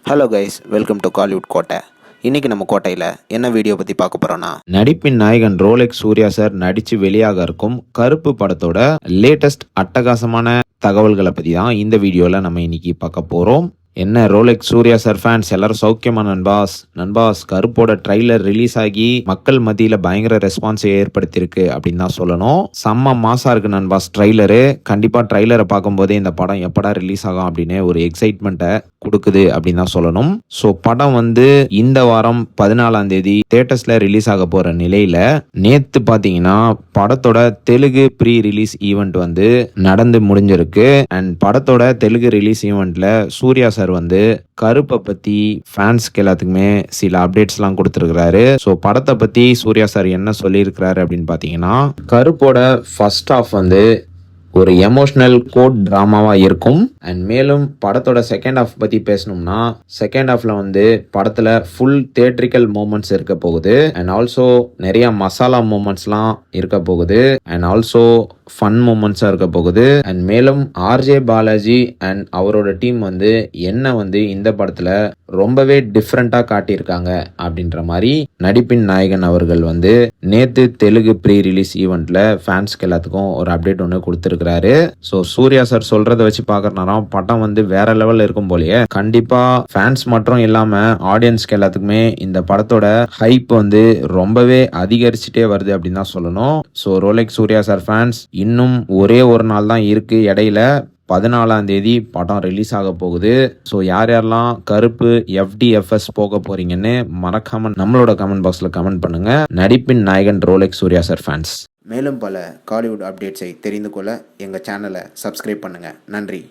Hello guys, welcome to Kollywood கோட்டை. இன்றைக்கி நம்ம கோட்டையில் என்ன வீடியோ பற்றி பார்க்க போகிறோன்னா, நடிப்பின் நாயகன் ரோலெக்ஸ் சூர்யா சார் நடித்து வெளியாக இருக்கும் கருப்பு படத்தோட லேட்டஸ்ட் அட்டகாசமான தகவல்களை பற்றி தான் இந்த வீடியோவில் நம்ம இன்னைக்கு பார்க்க போகிறோம். என்ன ரோலெக்ஸ் சூர்யா சார் ஃபேன்ஸ் எல்லாரும் சௌக்கியமா நண்பாஸ் கருப்போட ட்ரைலர் ரிலீஸ் ஆகி மக்கள் மத்தியில் பயங்கர ரெஸ்பான்ஸை ஏற்படுத்தியிருக்கு அப்படின்னு தான் சொல்லணும். செம்ம மாசா இருக்கு நண்பாஸ் ட்ரைலரு. கண்டிப்பாக ட்ரைலரை பார்க்கும்போதே இந்த படம் எப்படா ரிலீஸ் ஆகும் அப்படின்னு ஒரு எக்ஸைட்மெண்ட்டை கொடுக்குது அப்படின்னு தான் சொல்லணும். ஸோ படம் இந்த வாரம் 14ஆம் தேதி தியேட்டர்ஸில் ரிலீஸ் ஆக போகிற நிலையில் நேற்று பார்த்தீங்கன்னா படத்தோட தெலுங்கு ப்ரீ ரிலீஸ் ஈவெண்ட் நடந்து முடிஞ்சிருக்கு. அண்ட் படத்தோட தெலுங்கு ரிலீஸ் ஈவெண்ட்ல சூர்யா சார் கருப்பை பத்தி ஃபேன்ஸ்க்கு எல்லாத்துக்குமே சில அப்டேட்ஸ்லாம் கொடுத்துருக்கிறாரு. ஸோ படத்தை பத்தி சூர்யா சார் என்ன சொல்லியிருக்கிறாரு அப்படின்னு பார்த்தீங்கன்னா, கருப்போட ஃபர்ஸ்ட் ஹாஃப் ஒரு எமோஷனல் கோட் ட்ராமாவாக இருக்கும். அண்ட் மேலும் படத்தோட செகண்ட் ஹாஃப் பற்றி பேசணும்னா, செகண்ட் ஹாஃபில் படத்தில் ஃபுல் தியேட்ரிக்கல் மூமெண்ட்ஸ் இருக்க போகுது. அண்ட் ஆல்சோ நிறைய மசாலா மூமெண்ட்ஸ்லாம் இருக்க போகுது. அண்ட் ஆல்சோ ஃபன் மூமெண்ட்ஸாக இருக்க போகுது. அண்ட் மேலும் ஆர்ஜே பாலாஜி அண்ட் அவரோட டீம் என்ன இந்த படத்தில் ரொம்பவே டிஃப்ரெண்ட்டாக காட்டியிருக்காங்க அப்படின்ற மாதிரி நடிப்பின் நாயகன் அவர்கள் நேற்று தெலுங்கு ப்ரீ ரிலீஸ் ஈவெண்ட்டில் ஃபேன்ஸ்க்கு எல்லாத்துக்கும் ஒரு அப்டேட் ஒன்று கொடுத்துருக்கிறாரு. ஸோ சூர்யா சார் சொல்கிறத வச்சு பார்க்குறனால படம் வேற லெவலில் இருக்கும் போலயே. கண்டிப்பாக ஃபேன்ஸ் மட்டும் இல்லாமல் ஆடியன்ஸ்க்கு எல்லாத்துக்குமே இந்த படத்தோட ஹைப் ரொம்பவே அதிகரிச்சுட்டே வருது அப்படின்னு தான் சொல்லணும். So Rolex Suriya sir fans இன்னும் ஒரே ஒரு நாள் தான் இருக்கு இடையில. 14ஆம் தேதி படம் ரிலீஸ் ஆக போகுது. ஸோ யாரெல்லாம் கருப்பு FDFS போக போறீங்கன்னு மறக்காம நம்மளோட கமெண்ட் பாக்ஸ்ல கமெண்ட் பண்ணுங்க. நடிப்பின் நாயகன் ரோலெக்ஸ் சூர்யா சார் ஃபேன்ஸ். மேலும் பல காலிவுட் அப்டேட்ஸை தெரிந்து கொள்ள எங்கள் சேனலை சப்ஸ்கிரைப் பண்ணுங்கள். நன்றி.